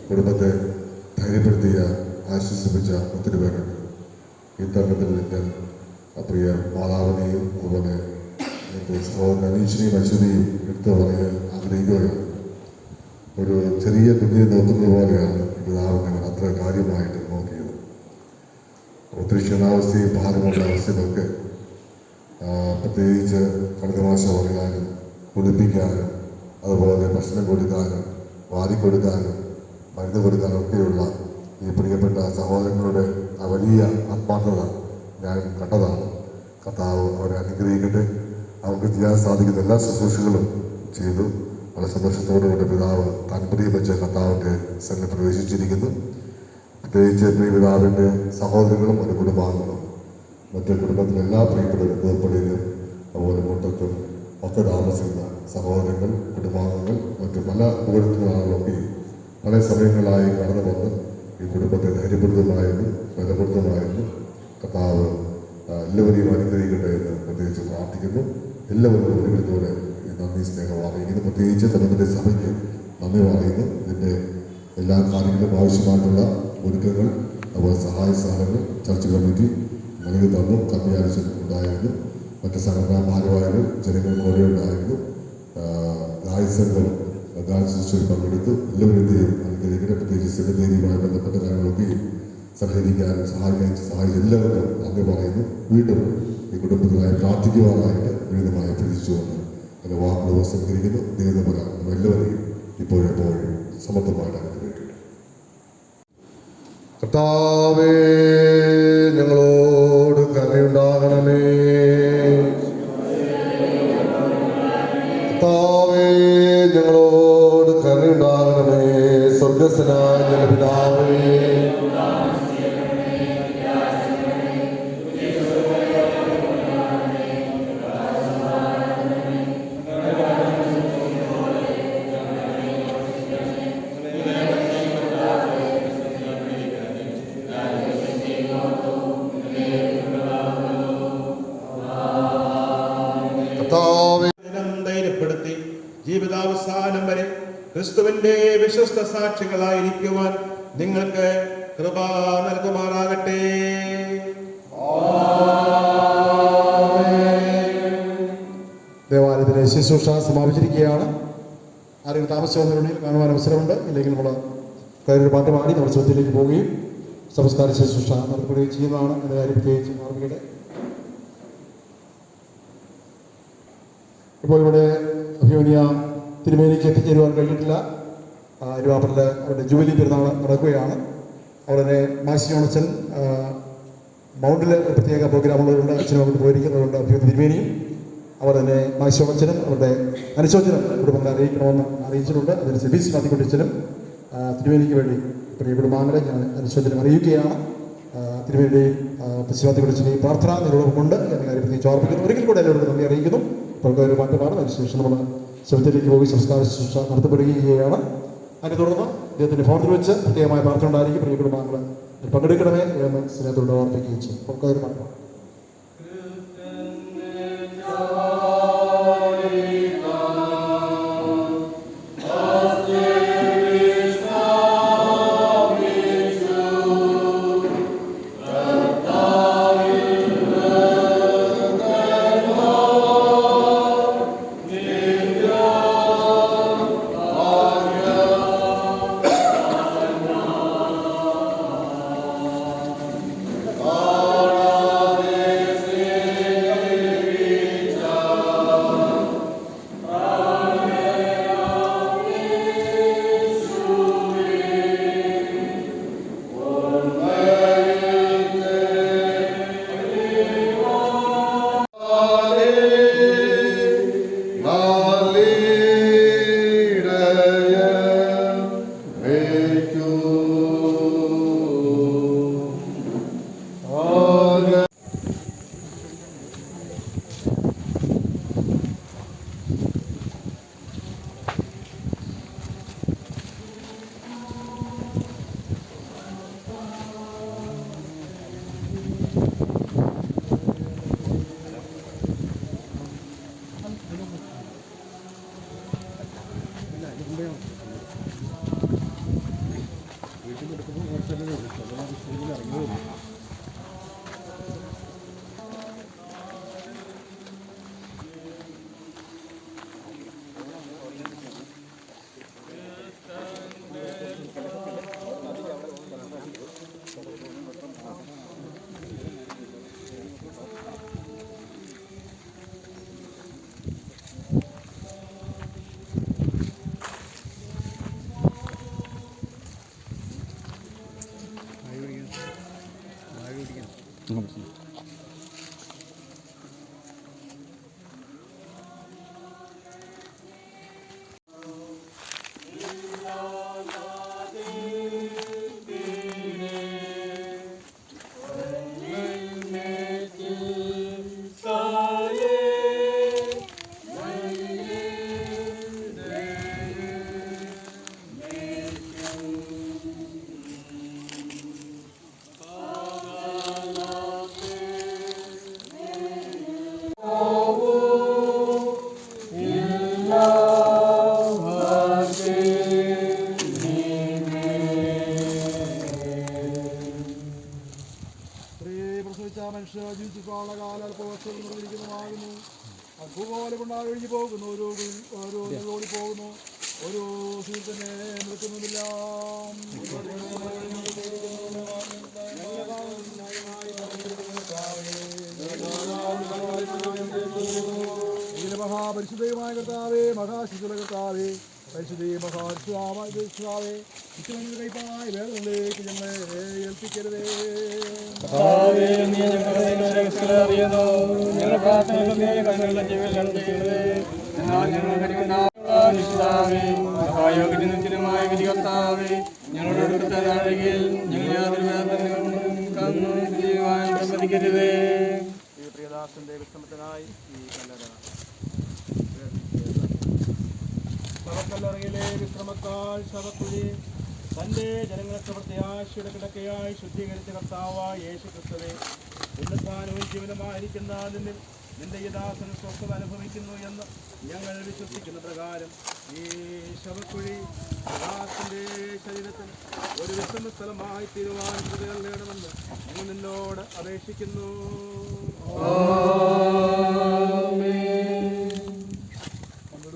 കുടുംബത്തെ ധൈര്യപ്പെടുത്തിയ, ആശ്വസിപ്പിച്ച ഒത്തിരി പേരുണ്ട്. ഈ തരണത്തിൽ ഞാൻ പ്രിയ മാതാവിനെയും അതുപോലെ സഹോദരൻ അനീഷിനെയും അശ്വതിയും എടുത്തു പറയാൻ ആഗ്രഹിക്കുകയാണ്. ഒരു ചെറിയ കുഞ്ഞിനെ നോക്കുന്നത് പോലെയാണ് പിതാവിനെ അത്ര കാര്യമായിട്ട് നോക്കിയത്. ഒത്തിരി ക്ഷീണാവസ്ഥയും ഭാരമുള്ള അവസ്ഥയിലൊക്കെ പ്രത്യേകിച്ച് കടകമാശ പറയാനും കുളിപ്പിക്കാനും അതുപോലെ ഭക്ഷണം കൊടുക്കാനും വാരിക്കൊടുക്കാനും മരുന്ന് കൊടുക്കാനും ഒക്കെയുള്ള ഈ പ്രിയപ്പെട്ട സഹോദരങ്ങളുടെ ആ വലിയ ആത്മാർത്ഥത ഞാൻ കണ്ടതാണ്. കർത്താവ് അവരെ അനുഗ്രഹിക്കട്ടെ. അവർക്ക് ചെയ്യാൻ സാധിക്കുന്ന എല്ലാ ശുശ്രൂഷകളും ചെയ്തു. വളരെ സന്തോഷത്തോടുകൂടി പിതാവ് താല്പര്യം വെച്ച് കർത്താവിൻ്റെ സന്നിധിയിൽ പ്രവേശിച്ചിരിക്കുന്നു. പ്രത്യേകിച്ച് പ്രിയ പിതാവിൻ്റെ സഹോദരങ്ങളും ഒരു കുടുംബാംഗങ്ങളും മറ്റു കുടുംബത്തിലെ എല്ലാ പ്രിയപ്പെട്ടവരും പൂപ്പള്ളിയിലും അതുപോലെ മുട്ടത്തും ഒക്കെ താമസിക്കുന്ന സഹോദരങ്ങൾ, കുടുംബാംഗങ്ങൾ, മറ്റു പല ഉപകരണത്തിലുള്ള ആളുകളൊക്കെ പല സമയങ്ങളായി കടന്നു വന്ന് ഈ കുടുംബത്തെ ധൈര്യപ്പെടുത്തുമായിരുന്നു, ബലപ്പെടുത്തുമായിരുന്നു. കർത്താവ് എല്ലാവരെയും അനുഗ്രഹിക്കട്ടെ എന്ന് പ്രത്യേകിച്ച് പ്രാർത്ഥിക്കുന്നു. എല്ലാവർക്കും ഒരുമിച്ചോടെ ഈ നന്ദി സ്നേഹം അറിയിക്കുന്നു. പ്രത്യേകിച്ച് തലമുറ സഭയ്ക്ക് നന്ദി പറയുന്നു. ഇതിൻ്റെ എല്ലാ കാര്യങ്ങളും ആവശ്യമായിട്ടുള്ള ഒരുക്കങ്ങൾ, അതുപോലെ സഹായ സഹകരണങ്ങൾ ചർച്ച് കമ്മിറ്റി നൽകി തന്നു. കമ്മിയാഴ്ച ഉണ്ടായിരുന്നു, മറ്റ് സംഘടനാ ഭാരവാഹികൾ, ജനങ്ങൾ കൂടെ ഉണ്ടായിരുന്നു, ഗായസംഘം ഗായശുശ്രൂഷയിൽ പങ്കെടുത്തു. എല്ലാവരുടെയും അനുഗ്രഹിക്കട്ടെ. പ്രത്യേകിച്ച് സെമിത്തേരിയുമായി ബന്ധപ്പെട്ട കാര്യങ്ങളൊക്കെയും സഹകരിക്കാനും സഹായിച്ച എല്ലാവർക്കും നന്ദി പറയുന്നു. വീണ്ടും ഈ കുടുംബത്തിനായി പ്രാർത്ഥിക്കുവാനായിട്ട് വീണ്ടുമായി അഭ്യർത്ഥിച്ചുകൊണ്ട് എൻ്റെ വാക്കുകൾ ഉപസംഹരിക്കുന്നു. ദൈവം എല്ലാവരെയും ഇപ്പോഴെപ്പോഴും സമത്വമായിട്ട് അനുഗ്രഹിക്കട്ടെ. കർത്താവേ, ഞങ്ങളോട് കരുണയുണ്ടാകണമേ. കർത്താവേ, ഞങ്ങളോട് കരുണയുണ്ടാകണമേ. സ്വർഗ്ഗസ്ഥനായ ഞങ്ങളുടെ പിതാവേ, ധൈര്യപ്പെടുത്തി ജീവിതാവസാനം വരെ ക്രിസ്തുവിന്റെ വിശ്വസ്ത സാക്ഷികളായിരിക്കുവാൻ നിങ്ങൾക്ക് കൃപ നൽകുമാറാകട്ടെ. ദേവാലയത്തിലെ ശുശ്രൂഷ സമാപിച്ചിരിക്കുകയാണ്. ആരെങ്കിലും താമസിച്ചുണ്ടെങ്കിൽ കാണുവാൻ അവസരമുണ്ട്. ഇല്ലെങ്കിൽ നമ്മൾ കയറി പാട്ട് പാടി നമ്മൾ സ്വത്തിലേക്ക് പോവുകയും സംസ്കാര ശുശ്രൂഷ നടത്തുകയും ചെയ്യുന്നതാണ്. എന്ന കാര്യം പ്രത്യേകിച്ച് മാർഗയുടെ ഇപ്പോൾ ഇവിടെ അഭിമന്യ തിരുമേനിക്ക് എത്തിച്ചേരുവാൻ കഴിഞ്ഞിട്ടില്ല. ഇരുവാപ്പലിൽ അവരുടെ ജൂബിലി പെരുന്നാൾ നടക്കുകയാണ്. അവിടെ മാസിയോണച്ചൻ മൗണ്ടിൽ പ്രത്യേക പ്രോഗ്രാമുകളുണ്ട്. അച്ഛനും അങ്ങോട്ട് പോയിരിക്കുന്നതുകൊണ്ട് അഭിമന്യ തിരുമേനിയും അവർ തന്നെ മാസിയോണച്ചനും അവരുടെ അനുശോചനം കുടുംബങ്ങളെ അറിയിക്കണമെന്ന് അറിയിച്ചിട്ടുണ്ട്. അതിന് സെബീസ് മാത്തിക്കൊണ്ടിച്ചനും തിരുമേനിക്ക് വേണ്ടി പ്രിയ കുടുംബാംഗങ്ങളെ ഞാൻ അനുശോചനം അറിയിക്കുകയാണ്. തിരുമേനിയുടെയും പശ്ചിമാത്തിക്കൊണ്ടിച്ചനെയും പ്രാർത്ഥന നിരോധമുണ്ട് എന്ന കാര്യം പ്രത്യേകിച്ച് ഓർപ്പിക്കുന്നു. ഒരിക്കൽ കൂടെ എല്ലാവരോടും നന്ദി അറിയിക്കുന്നു. ഇപ്പോൾ ഒരു മാറ്റമാണ്. അതിനുശേഷം നമ്മൾ ശബത്തിലേക്ക് പോയി സംസ്കാര ശുശ്രൂഷ നടത്തപ്പെടുകയാണ്. അതിനെ തുടർന്ന് അദ്ദേഹത്തിൻ്റെ ഭവനത്തിൽ വെച്ച് പ്രത്യേകമായ പ്രാർത്ഥന ഉണ്ടായിരിക്കും. പ്രിയ കുടുംബാംഗങ്ങൾ പങ്കെടുക്കണമേ എന്ന് സ്നേഹത്തോട് ഓർപ്പിക്കുകയും ചെയ്യും. അപ്പോൾ ഒരു മാറ്റമാണ്. ഭൂപോലെ കൊണ്ടാൽ ഒഴിഞ്ഞു പോകുന്നു, ഓരോ ഓടിപ്പോകുന്നു, ഓരോ സുഹൃത്തിനെ നിൽക്കുന്നില്ല. മഹാപരിശുദ്ധയുമായ കർത്താവേ, മഹാശിശുല കർത്താവേ, പരിശുദ്ധി മഹാത്മാവായ കൈപ്പായ വേദനയിലേക്ക് ഞങ്ങളെ ഏൽപ്പിക്കരുതേ. മായ വിധികർത്താവേ, ഞങ്ങളുടെ അടുത്ത നാഴികയിൽ ഞങ്ങൾ യാതൊരു വേദനരുതേ. ഈ പ്രിയദാസന്റെ വിശ്രമത്തിനായി ഈ ശവക്കല്ലറയിലെ വിശ്രമത്താൽ ശവക്കുഴി തന്റെ ജനങ്ങൾക്ക് പ്രത്യാശയുടെ കിടക്കയായി ശുദ്ധീകരിച്ച കർത്താവായ യേശു ക്രിസ്തുവേ, പുണ്യസ്ഥാനവും ജീവനമായിരിക്കുന്ന നിന്റെ ഈ ദാസന് സ്വസ്ഥത അനുഭവിക്കുന്നു എന്ന് ഞങ്ങൾ വിശ്വസിക്കുന്ന പ്രകാരം ഈ ശവക്കുഴി ദാസന്റെ ശരീരത്തിൽ ഒരു വിശ്രമസ്ഥലമായി തീരുവാൻ കൃപകൾ നേടണമെന്ന് ഞങ്ങൾ നിന്നോട് അപേക്ഷിക്കുന്നു.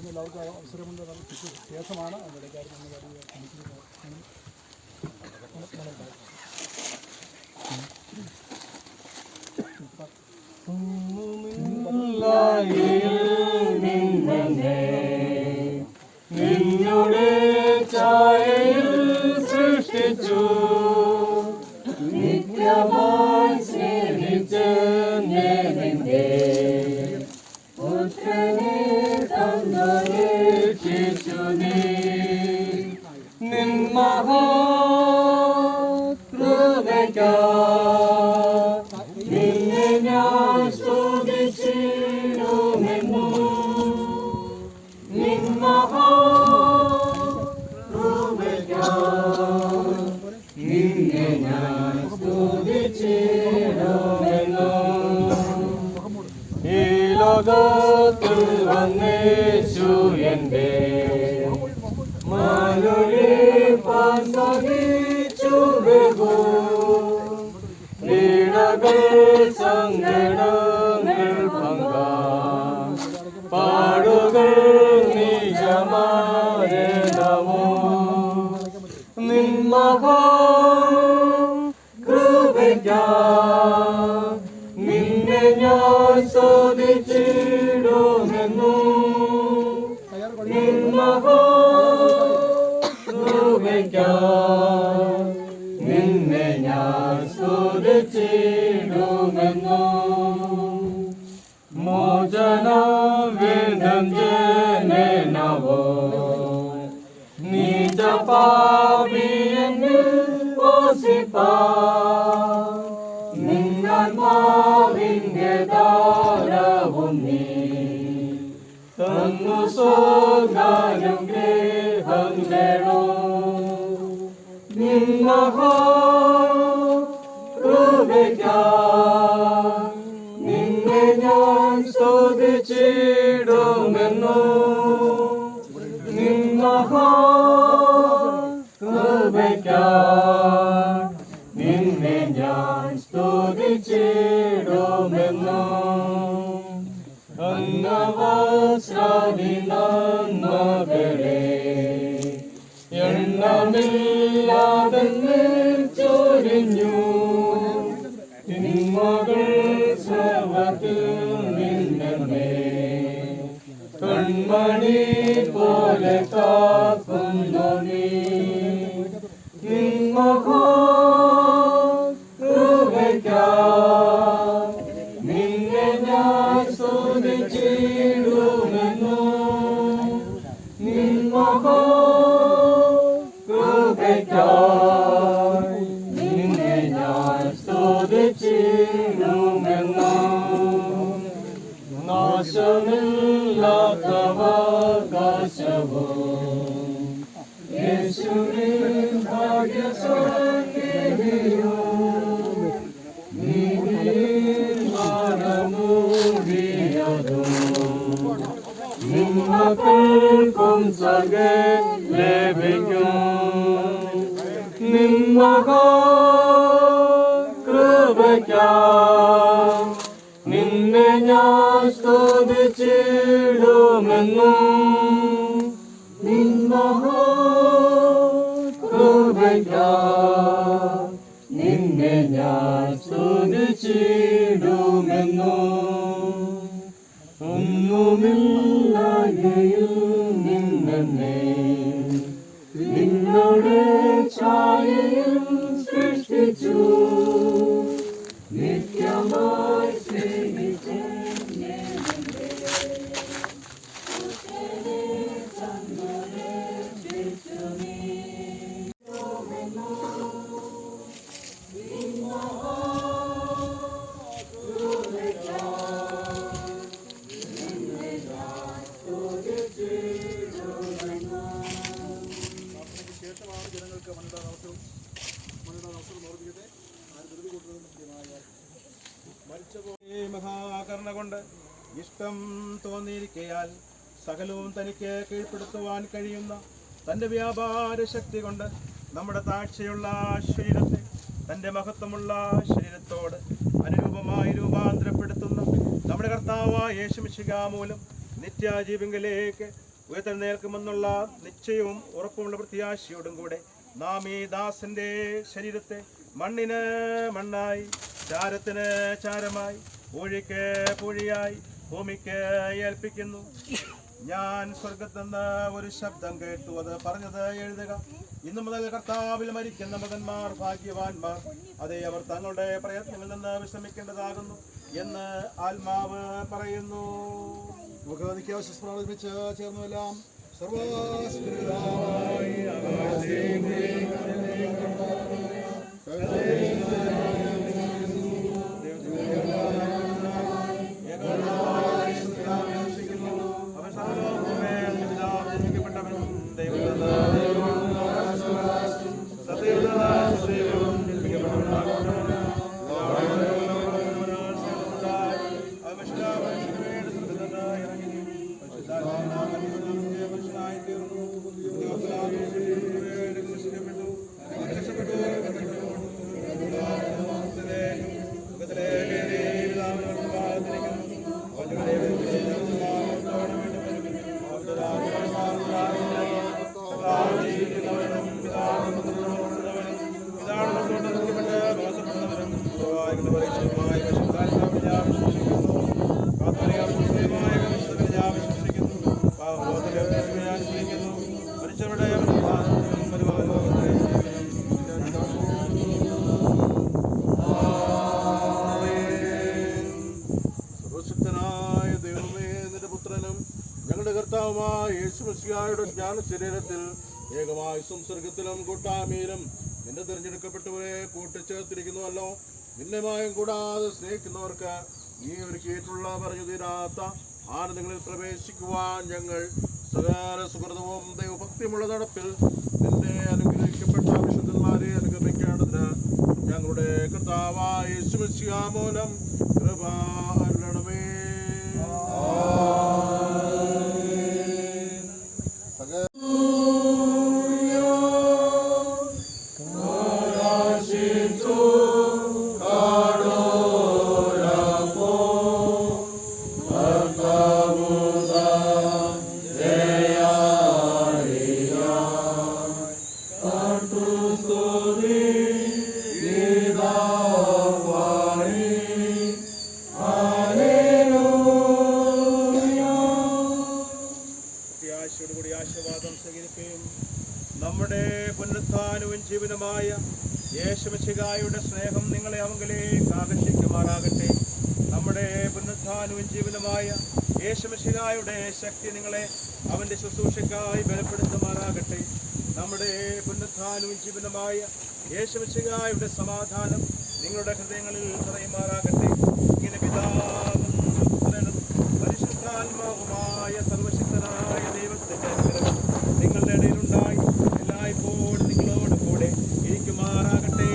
എല്ലാവർക്കും അവസരമുണ്ട്. വ്യത്യാസമാണ് നിന്നുടെ ഛായയിൽ സൃഷ്ടിച്ചു നിത്യമായി സ്നേഹിച്ച് നിന്റെ പുത്രനെ തന്നേക്ഷിച്ചു നീ നിൻ മഹാകൃപയ്ക്കായി നിന്നെ ഞാൻ സ്തുതിച്ചിടുമെന്നു നിൻ മഹാകൃപയ്ക്കായി നിന്നെ ഞാൻ സ്തുതിച്ചിടുമെന്നു ഈ ലോകത്തിൽ വന്നേശു എന്റെ മാനുഷിപ്പാൻ സഹിച്ചു ബഹു പീഡകൾ സങ്കടങ്ങൾ പാടുകൾ നിജമാരണമോ നിൻ മഹാകൃപയ്ക്കായി നിന്നെ ഞാൻ സ്തുതിച്ചിടുമെന്നു നിൻ മഹാകൃപയ്ക്കായി നിന്നെ ഞാൻ സ്തുതിച്ചിടുമെന്നു മോചനവേദം ജനനവോ നീച പാപിയെന്നിൽ വസിപ്പാ നിന്നാത്മാവിന്റെ ദാനവും നീ തന്നു സ്വർഗ്ഗാനും ഗ്രഹങ്ങളോ നിൻ മഹാകൃപയ്ക്കായി നിന്നെ ഞാൻ സ്തുതിച്ചിടുമെന്നു നിൻ മഹാകൃപയ്ക്കായി നിന്നെ ഞാൻ സ്തുതിച്ചിടുമെന്നു അന്നവസ്രാദി നന്മകളെ എണ്ണമില്ലാതെ ചൊരിഞ്ഞു തിന്മകൾ സർവത്തിൽ നിന്നെ കൺമണി പോലെ കാക്കുന്നു നീ നിൻ മഹാകൃപയ്ക്കായി നിന്നെ ഞാൻ സ്തുതിച്ചിടുമെന്നു നിൻ മഹാകൃപയ്ക്കായി നിന്നെ ഞാൻ സ്തുതിച്ചിടുമെന്നു നാശമില്ലാത്തവകാശവും യേശുവിൻ ഭാഗ്യസന്നിധിയും നീതിയിൽ മറമൂടിയതും നിമ്മകൾക്കും സ്വർഗ്ഗം ലഭിക്കും നിൻ മഹാകൃപയ്ക്കായി നിന്നെ നിന്നെ ഞാൻ സ്തുതിച്ചിടുമെന്നും നിൻ മഹാകൃപയ്ക്കായി നിന്നെ ഞാൻ സ്തുതിച്ചിടുമെന്നും ഒന്നുമില്ലായ്മയിൽ നിന്നെ നിന്നോട് ഛായയിൽ സൃഷ്ടിച്ചു നിത്യമായി സ്നേഹിച്ചു മഹാകരുണ കൊണ്ട് ഇഷ്ടം തോന്നിയിരിക്കയാൽ സകലവും തനിക്ക് കീഴ്പ്പെടുത്തുവാൻ കഴിയുന്ന തൻ്റെ വ്യാപാര ശക്തി കൊണ്ട് നമ്മുടെ താഴ്ചയുള്ള ശരീരത്തെ തൻ്റെ മഹത്വമുള്ള ശരീരത്തോട് അനുരൂപമായി രൂപാന്തരപ്പെടുത്തുന്ന നമ്മുടെ കർത്താവായ യേശുമിശിഹാ മൂലം നിത്യജീവങ്കിലേക്ക് ഉയർത്തെഴുന്നേൽക്കുമെന്നുള്ള നിശ്ചയവും ഉറപ്പുമുള്ള പ്രത്യാശയോടും കൂടെ നാം ഈ ദാസന്റെ ശരീരത്തെ മണ്ണിന് മണ്ണായി ചാരത്തിന് ചാരമായി പൂഴിക്ക് പൂഴിയായി ഭൂമിക്ക് ഏൽപ്പിക്കുന്നു. ഞാൻ സ്വർഗത്തെന്ന് ഒരു ശബ്ദം കേട്ടു, അത് പറഞ്ഞത് എഴുതുക, ഇന്നു മുതൽ കർത്താവിൽ മരിക്കുന്ന മകന്മാർ ഭാഗ്യവാന്മാർ, അതേ അവർ തങ്ങളുടെ പ്രയത്നങ്ങളിൽ നിന്ന് വിശ്രമിക്കേണ്ടതാകുന്നു എന്ന് ആത്മാവ് പറയുന്നു. നമുക്ക് നിത്യാവശ്യസ്മരണ ചേർന്നുമെല്ലാം യേശുമിശിഹായുടെ ജ്ഞാന ശരീരത്തിൽ ഏകമായി സംസർഗത്തിലും കൂട്ടായ്മയിലും നിന്റെ തിരഞ്ഞെടുക്കപ്പെട്ടവരെ കൂട്ടിച്ചേർത്തിരിക്കുന്നുവല്ലോ. നിന്നമായും കൂടാതെ സ്നേഹിക്കുന്നവർക്ക് നീ ഒരുക്കിയിട്ടുള്ള പറഞ്ഞു തീരാത്ത ആനന്ദങ്ങളിൽ പ്രവേശിക്കുവാൻ ഞങ്ങൾ സകല സുഹൃതവും ദൈവഭക്തിയുമുള്ള നടപ്പിൽ നിന്റെ അനുഗ്രഹിക്കപ്പെട്ട വിശുദ്ധന്മാരെ അനുഗമിക്കേണ്ടതിന് ഞങ്ങളുടെ കർത്താവായ യേശുമിശിഹാ മൂലം കൃപ അരുളണമേ. നമ്മുടെ പുനരുത്ഥാനവും ജീവനുമായ യേശുമിശിഹായുടെ സ്നേഹം നിങ്ങളെ അവങ്കിലേക്ക് ആകർഷിക്കുമാറാകട്ടെ. നമ്മുടെ പുനരുത്ഥാനവും ജീവനുമായ യേശുമിശിഹായുടെ ശക്തി നിങ്ങളെ അവന്റെ ശുശ്രൂഷയ്ക്കായി ബലപ്പെടുത്തുമാറാകട്ടെ. നമ്മുടെ പുനരുത്ഥാനവും ജീവനുമായ യേശുമിശിഹായുടെ സമാധാനം നിങ്ങളുടെ ഹൃദയങ്ങളിൽ നിറയുമാറാകട്ടെ. ഇങ്ങനെ പിതാവും പുത്രനും പരിശുദ്ധാത്മാവുമായ സർവശക്തനായ ദൈവത്തിന്റെ അനുഗ്രഹം നിങ്ങളുടെ ഇടയിലുണ്ടായി എല്ലായ്പ്പോഴും നിങ്ങളോട് കൂടെ ഇരിക്കുമാറാകട്ടെ.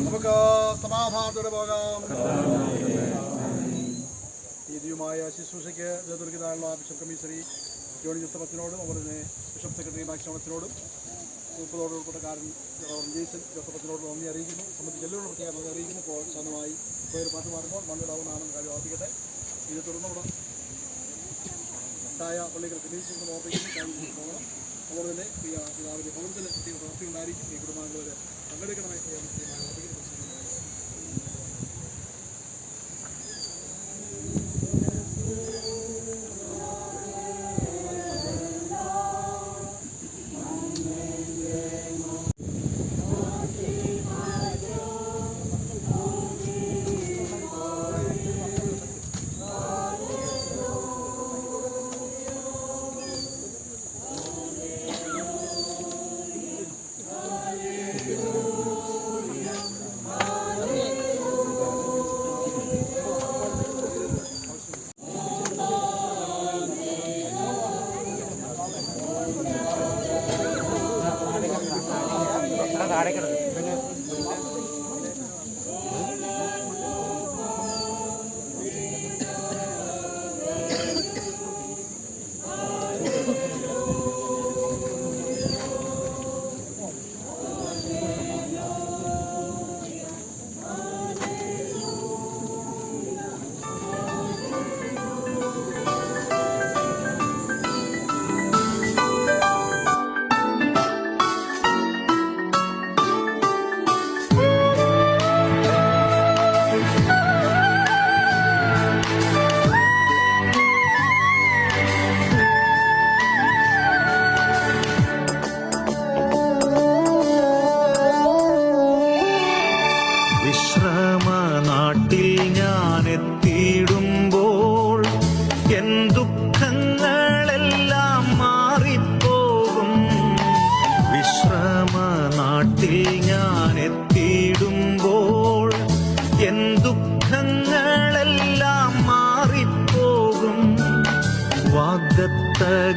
നമുക്ക് സമാധാനത്തോടെ പോകാം. ഈ ധന്യമായ ശുശ്രൂഷയ്ക്ക് നേതൃത്വത്തിലുള്ള ബിഷപ്പ് കമ്മീഷണറി ജോണി ജോസഫത്തിനോടും അതുപോലെ തന്നെ ബിഷപ്പ് സെക്രട്ടറി മാക്സിമത്തിനോടും ഉൾപ്പെടെ ഉൾപ്പെട്ടക്കാരൻ ജെയ്സൺ ജോസഫത്തിനോടും നന്ദി അറിയിക്കുന്നു. സംബന്ധിച്ച് എല്ലാവരും പ്രത്യേകം നന്ദി അറിയിക്കുന്നു. ഇപ്പോൾ ശാന്തമായി പേര് പാട്ട് മാറുമ്പോൾ മണ്ണിടാവുന്നതാണെന്ന് കാര്യം ഓർപ്പിക്കട്ടെ. ഇത് തുടർന്നുള്ള പള്ളികൾ കമ്മീഷൻ ഓർപ്പിക്കുന്നു. കാര്യം പോകണം. അതുപോലെ തന്നെ പിതാവിൻ്റെ ഭവനത്തിൽ പ്രത്യേക പ്രവൃത്തി ഉണ്ടായിരിക്കും. ഈ കുടുംബാംഗങ്ങൾ പങ്കെടുക്കണമായി ഓർപ്പിക്കുന്നു.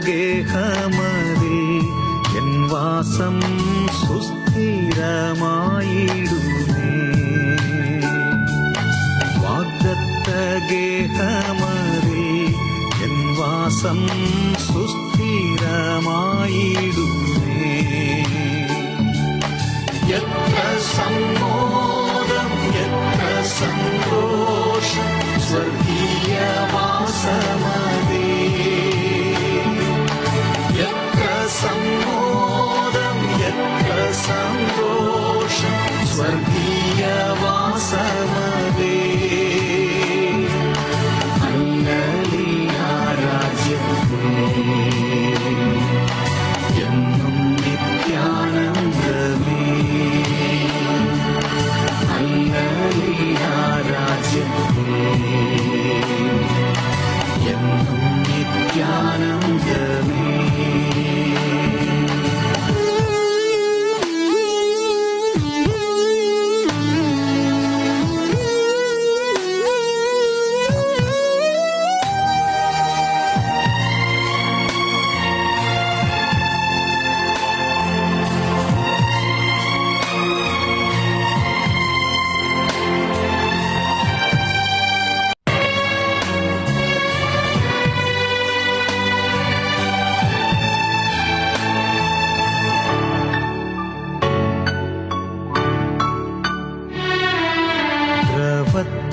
ഗേഹമതിൽ എൻ വാസം സുസ്ഥിരമായിടുമേ. വാഗ്ദത്ത ഗേഹമതിൽ എൻ വാസം സുസ്ഥിരമായിടുമേ. എത്ര സമ്മോദം എത്ര സന്തോഷം സ്വർഗീയവാസമതേ. സമ്മോദം എത്ര സന്തോഷം സ്വർഗീയവാസമതേ. ഹല്ലേലൂയ രാജ്യത്തേ എന്നും നിത്യാനന്ദമേ. ഹല്ലേലൂയ രാജ്യത്തേ എന്നും നിത്യാനന്ദമേ.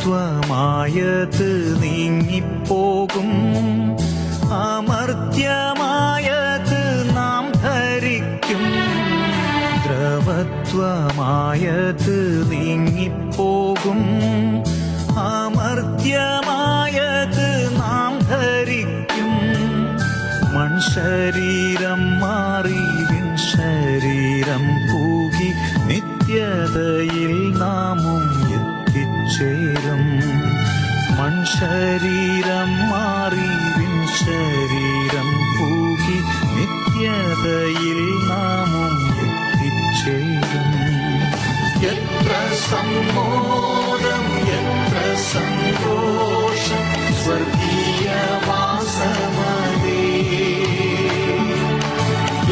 ദ്രവത്വമായത് നീങ്ങിപ്പോകും, അമർത്യമായത് നാം ധരിക്കും. ദ്രവത്വമായത് നീങ്ങിപ്പോകും, അമർത്യമായത് നാം ധരിക്കും. മൺശരീരം മാറി വിൺശരീരം പൂകി നിത്യതയിൽ നാമും ചേരും. മൺശരീരം മാറി വിൺശരീരം പൂകി നിത്യതയിൽ നാമും എത്തിച്ചേരും. എത്ര സമ്മോദം എത്ര സന്തോഷം സ്വർഗീയവാസമതേ.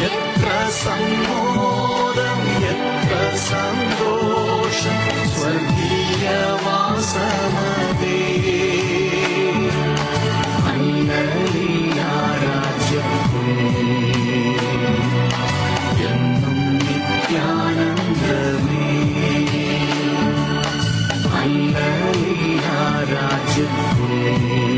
എത്ര സമ്മോദം എത്ര സന്തോഷം സ്വർഗീയവാസമതേ. രാജ്യത്തിൽ